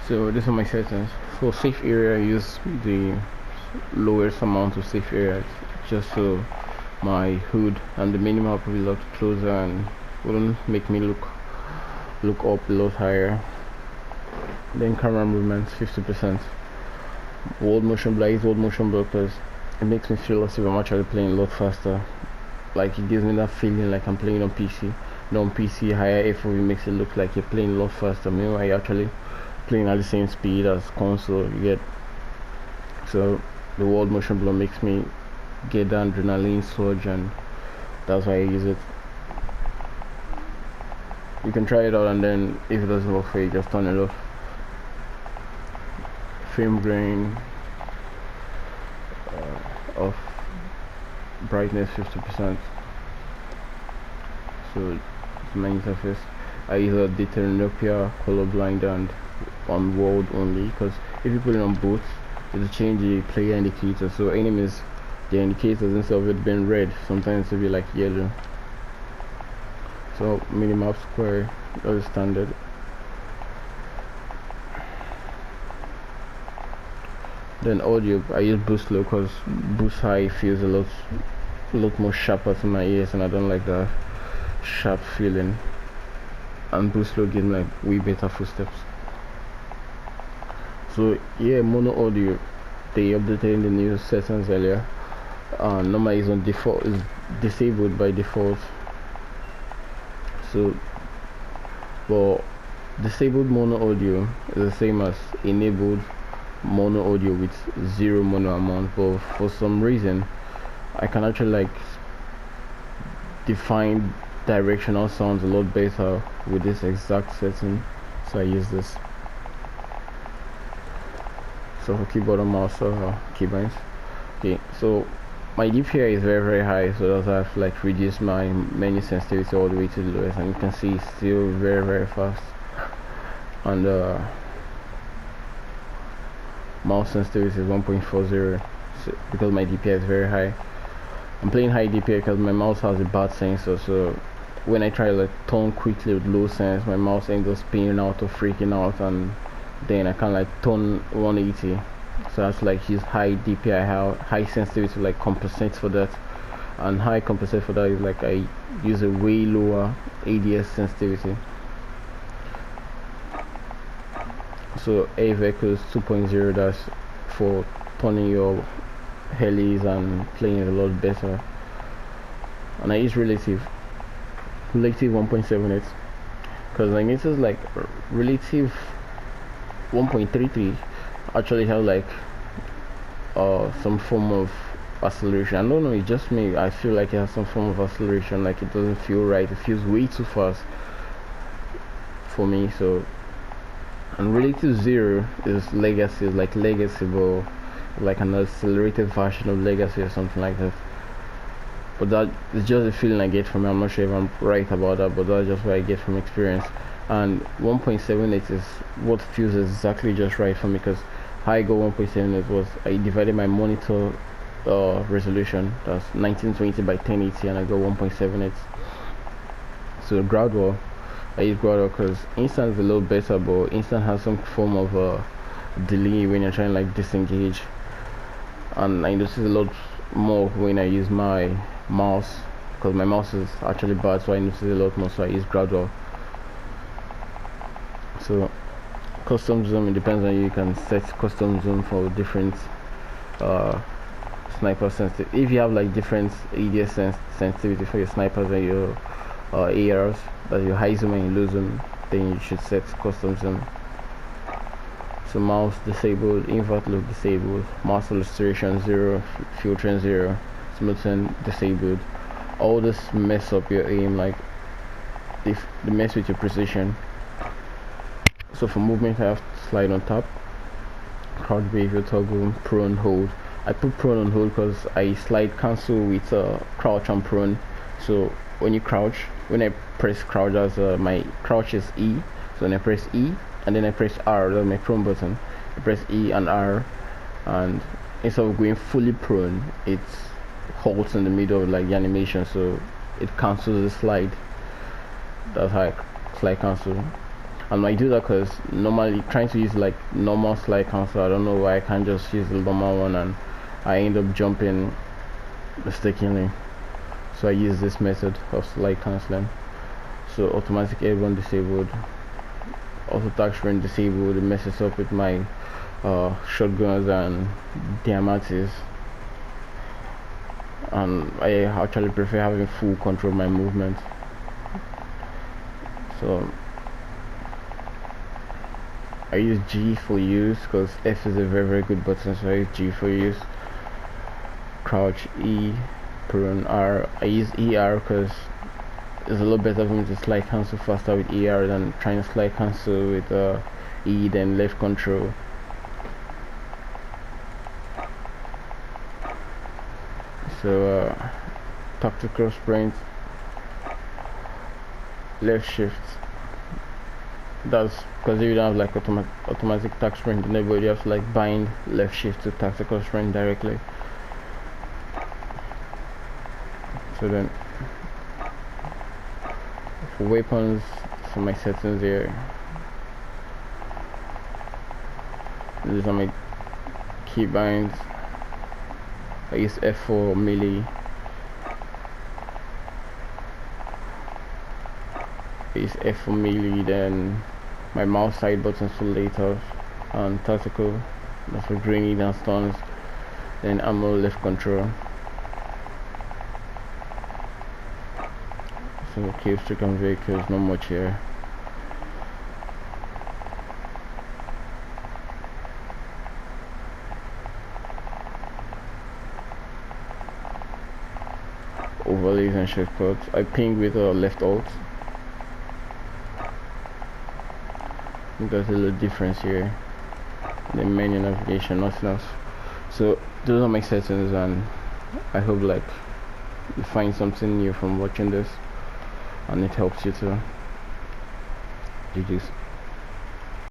So these are my settings. For safe area, I use the lowest amount of safe area, just so my hood and the minimum will be a lot closer and wouldn't make me look up a lot higher. Then camera movements 50%. World motion blur, I use world motion blur because it makes me feel as if I'm actually playing a lot faster. Like it gives me that feeling like I'm playing on PC. No, on PC higher FOV makes it look like you're playing a lot faster. Meanwhile you're actually playing at the same speed as console, you get. So the world motion blur makes me get the adrenaline surge, and that's why I use it. You can try it out, and then if it doesn't work for you, just turn it off. Frame grain off, brightness 50%. So it's my interface. I use a Deuteranopia, colorblind, and on world only, because if you put it on both, it'll change the player indicator. So enemies, the indicators, instead of it being red, sometimes it'll be like yellow. So minimap square, that is standard. Then audio, I use boost low because boost high feels a lot more sharper to my ears, and I don't like that sharp feeling. And boost low gives me like way better footsteps. So yeah, mono audio, they updated in the new settings earlier. Normally is on default, is disabled by default. So for disabled mono audio is the same as enabled mono audio with zero mono amount, but for some reason I can actually like define directional sounds a lot better with this exact setting, so I use this. So for keyboard and mouse, keybinds. Okay, so my DPI is very high, so that's why I've like reduced my menu sensitivity all the way to the lowest, and you can see it's still very fast. And mouse sensitivity is 1.40, so because my DPI is very high. I'm playing high DPI because my mouse has a bad sensor, so when I try to like turn quickly with low sense, my mouse ends up spinning out or freaking out, and then I can like turn 180. So that's like use high DPI, high sensitivity to like compensate for that. And high compensate for that is like I use a way lower ADS sensitivity. So A vehicles 2.0, that's for turning your helis and playing it a lot better. And I use relative 1.78, because I noticed like relative 1.33 actually have like some form of acceleration. I don't know, it's just me, I feel like it has some form of acceleration, like it doesn't feel right, it feels way too fast for me. So, and relative 0 is legacy, like legacy, but like an accelerated version of legacy or something like that. But that is just a feeling I get from it. I'm not sure if I'm right about that, but that's just what I get from experience. And 1.78 is what feels exactly just right for me, because how I got 1.78 was I divided my monitor resolution, that's 1920 by 1080, and I got 1.78. So gradual, I use gradual because instant is a little better, but instant has some form of delay when you're trying to like disengage, and I notice a lot more when I use my mouse, because my mouse is actually bad, so I notice a lot more, so I use gradual. So custom zoom, it depends on you. You can set custom zoom for different sniper sensitivity. If you have like different ADS sensitivity for your snipers and your ARs, that's your high zoom and your low zoom, then you should set custom zoom. So mouse disabled, invert look disabled, mouse illustration 0, filtering 0, smoothing disabled. All this mess up your aim, like if they mess with your precision. So for movement, I have to slide on top, crouch behavior toggle, prone hold. I put prone on hold because I slide cancel with crouch and prone. So when you crouch, when I press crouch, as my crouch is E, so when I press E and then I press R, that's my prone button, I press E and R, and instead of going fully prone, it halts in the middle of like the animation, so it cancels the slide. That's how I slide cancel. And I do that because normally trying to use like normal slide cancel, I don't know why I can't just use the normal one, and I end up jumping mistakenly. So I use this method of slide cancelling. So automatic airborne disabled, auto tag sprint disabled. It messes up with my shotguns and diamantes, and I actually prefer having full control of my movement. So I use G for use because F is a very good button, so I use G for use. Crouch, E, prone, R. I use ER because it's a lot better for me to slide cancel faster with ER than trying to slide cancel with E then left control. So tactical sprint, left shift. That's because if you don't have like automatic tag sprint enabled, you have to like bind left shift to tactical sprint directly. So then for weapons, for my settings here, these are my keybinds. I use F4 melee. I use F4 melee, then my mouse side buttons for later, and tactical, that's for grenade and stuns, then ammo left control. So kill streak and vehicles, not much here. Overlays and shortcuts. I ping with left alt. There's a little difference here. The menu navigation, nothing else. So those are my settings, and I hope like you find something new from watching this, and it helps you to GG's.